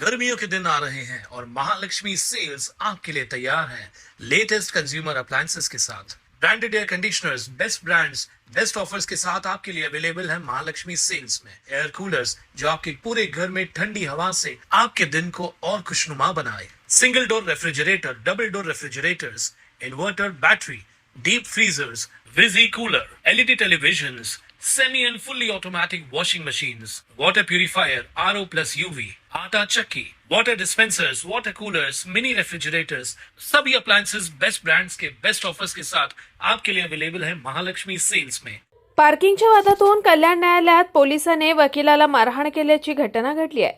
गर्मियों के दिन आ रहे हैं और महालक्ष्मी सेल्स आपके लिए तैयार है लेटेस्ट कंज्यूमर अप्लायंसेस के साथ। Branded air conditioners, best brands, best offers के साथ आपके लिए अवेलेबल है महालक्ष्मी सेल्स में। एयर कूलर्स जो आपके पूरे घर में ठंडी हवा से आपके दिन को और खुशनुमा बनाए। Single door refrigerator, double door refrigerators, inverter battery, deep freezers, विजी cooler, LED televisions, semi and fully automatic washing machines, water purifier, RO plus UV, आटा चक्की, water dispensers, water coolers, mini refrigerators, सभी appliances बेस्ट ब्रांड्स के best offers के साथ आपके लिए available है Mahalakshmi sales में। पार्किंगच्या वादातून कल्याण न्यायालयात पोलिसांनी वकिलाला मारहाण केल्याची घटना घडली आहे।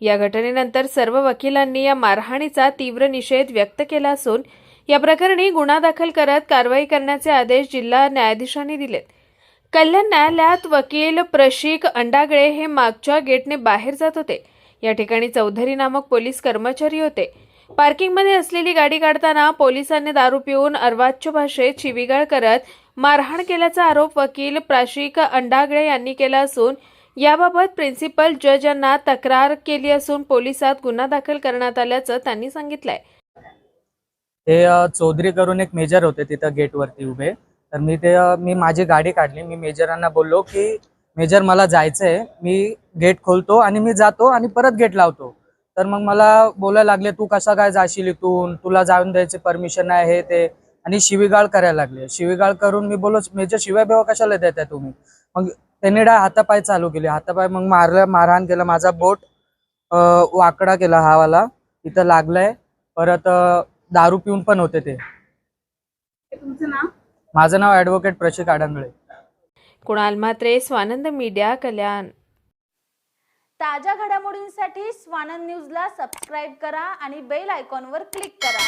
या घटनेनंतर सर्व वकिलांनी या मारहाणीचा तीव्र निषेध व्यक्त केला असून या प्रकरणी गुन्हा दाखल करत कारवाई करण्याचे आदेश जिल्हा न्यायाधीशांनी दिलेत। कल्याण न्यायालयात वकील प्रशिक अंडागळे हे मागच्या गेटने बाहेर जात होते। या ठिकाणी चौधरी नामक पोलीस कर्मचारी होते। पार्किंगमध्ये असलेली गाडी काढताना पोलिसांनी दारू पिऊन अर्वाच्य भाषेत शिवीगाळ करत मारहाण केल्याचा आरोप वकील प्रशिक अंडागळे यांनी केला असून याबाबत प्रिन्सिपल जज यांना तक्रार केली असून पोलिसात गुन्हा दाखल करण्यात आल्याचं त्यांनी सांगितलंय। ते चौधरी करून एक मेजर होते तिथं गेटवरती उभे। तर मी माझी गाडी काढली। मी मेजरांना बोललो की मेजर मला जायचंय, मी गेट खोलतो आणि मी जातो आणि परत गेट लावतो। तर मग मला बोलायला लागले, तू कसा काय जाशील इथून, तुला जाऊन द्यायची परमिशन आहे हे ते, आणि शिवीगाळ करायला लागले। शिवीगाळ करून मी बोललो, मेजर शिवाय बेवा कशाला देताय तुम्ही। मग त्यांनी हातापाय चालू केले, हातापाय मग मारहाण केला। माझा बोट वाकडा केला, हा वाला इथं लागलाय। परत दारू पिऊन पण होते ते। तुमचं नाव? माझं नाव ॲडव्होकेट प्रशिक अंडागळे। कुणाल म्हात्रे, स्वानंद मीडिया, कल्याण। ताज्या घडामोडींसाठी स्वानंद न्यूजला सबस्क्राईब करा आणि बेल आयकॉनवर क्लिक करा।